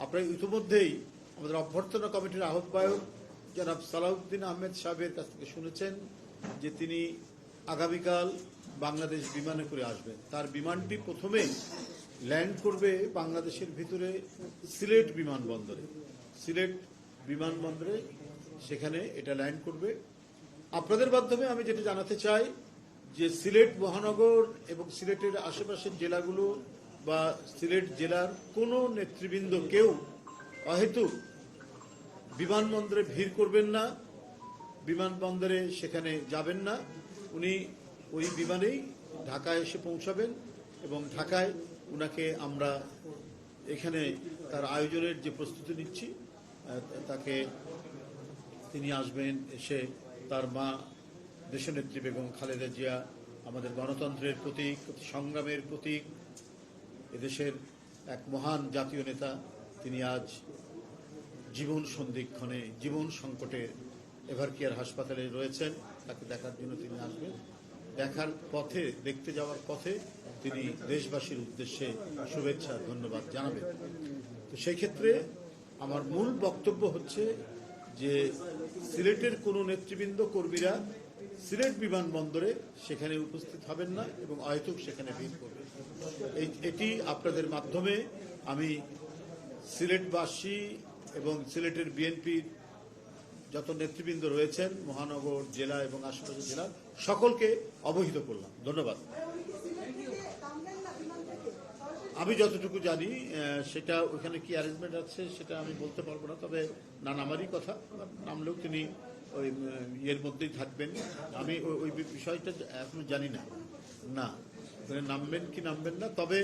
আপনারা ইতিমধ্যেই আমাদের অভ্যর্থনা কমিটির আহ্বায়ক জনাব সালাউদ্দিন আহমেদ সাহেবের কাছ থেকে শুনেছেন যে তিনি আগামীকাল বাংলাদেশ বিমানে করে আসবেন। তার বিমানটি প্রথমে ল্যান্ড করবে বাংলাদেশের ভিতরে সিলেট বিমানবন্দরে, সেখানে এটা ল্যান্ড করবে। আপনাদের মাধ্যমে আমি যেটা জানাতে চাই যে সিলেট মহানগর এবং সিলেটের আশেপাশের জেলাগুলো বা সিলেট জেলার কোনো নেতৃবৃন্দ কেউ অহেতুক বিমানবন্দরে ভিড় করবেন না, বিমানবন্দরে সেখানে যাবেন না। উনি ওই বিমানেই ঢাকায় এসে পৌঁছাবেন এবং ঢাকায় উনাকে আমরা এখানে তার আয়োজনের যে প্রস্তুতি নিচ্ছি তাকে তিনি আসবেন, এসে তার মা দেশনেত্রী বেগম খালেদা জিয়া আমাদের গণতন্ত্রের প্রতীক, সংগ্রামের প্রতীক, এদেশের এক মহান জাতীয় নেতা, তিনি আজ জীবন সন্ধিক্ষণে জীবন সংকটে এভারকেয়ার হাসপাতালে রয়েছেন। তাকে দেখার জন্য তিনি আসবেন। দেখতে যাওয়ার পথে তিনি দেশবাসীর উদ্দেশ্যে শুভেচ্ছা ধন্যবাদ জানাবেন। তো সেই ক্ষেত্রে আমার মূল বক্তব্য হচ্ছে যে সিলেটের কোনো নেতৃবৃন্দ কর্মীরা সিলেট বিমানবন্দরে সেখানে উপস্থিত হবেন না এবং অহেতুক সেখানে ভিড় করবেন। এটি আপনাদের মাধ্যমে আমি সিলেটবাসী এবং সিলেটের বিএনপির যত নেতৃবৃন্দ রয়েছেন মহানগর জেলা এবং আশেপাশের জেলার সকলকে অবহিত করলাম। ধন্যবাদ। আমি যতটুকু জানি সেটা ওখানে কি অ্যারেঞ্জমেন্ট আছে সেটা আমি বলতে পারবো না, তবে না নামারই কথা, নামলেও তিনি ওই ইয়ের মধ্যেই থাকবেন। আমি ওই বিষয়টা এখনো জানি না নামবেন কি নামবেন না, তবে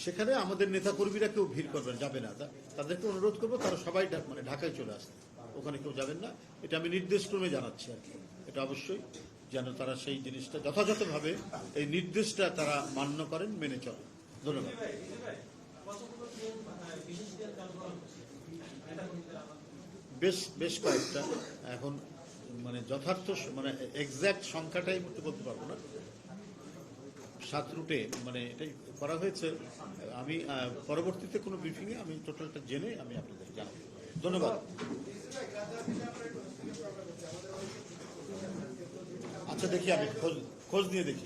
সেখানে আমাদের নেতাকর্মীরা কেউ ভিড় করবেন, যাবে না। তাদেরকে অনুরোধ করবো তারা সবাই ঢাকায় চলে আসতে, ওখানে কেউ যাবেন না। এটা আমি নির্দেশক্রমে জানাচ্ছি আর কি। এটা অবশ্যই যেন তারা সেই জিনিসটা যথাযথভাবে এই নির্দেশটা তারা মান্য করেন, মেনে চলেন। ধন্যবাদ। বেশ কয়েকটা, এখন যথার্থ এক্সাক্ট সংখ্যাটাই বলতে পারবো না। 7 রুটে এটাই করা হয়েছে। আমি পরবর্তীতে কোনো ব্রিফিংয়ে আমি টোটালটা জেনে আমি আপনাদের জানাবো। ধন্যবাদ। আচ্ছা দেখি, আমি খোঁজ নিয়ে দেখি।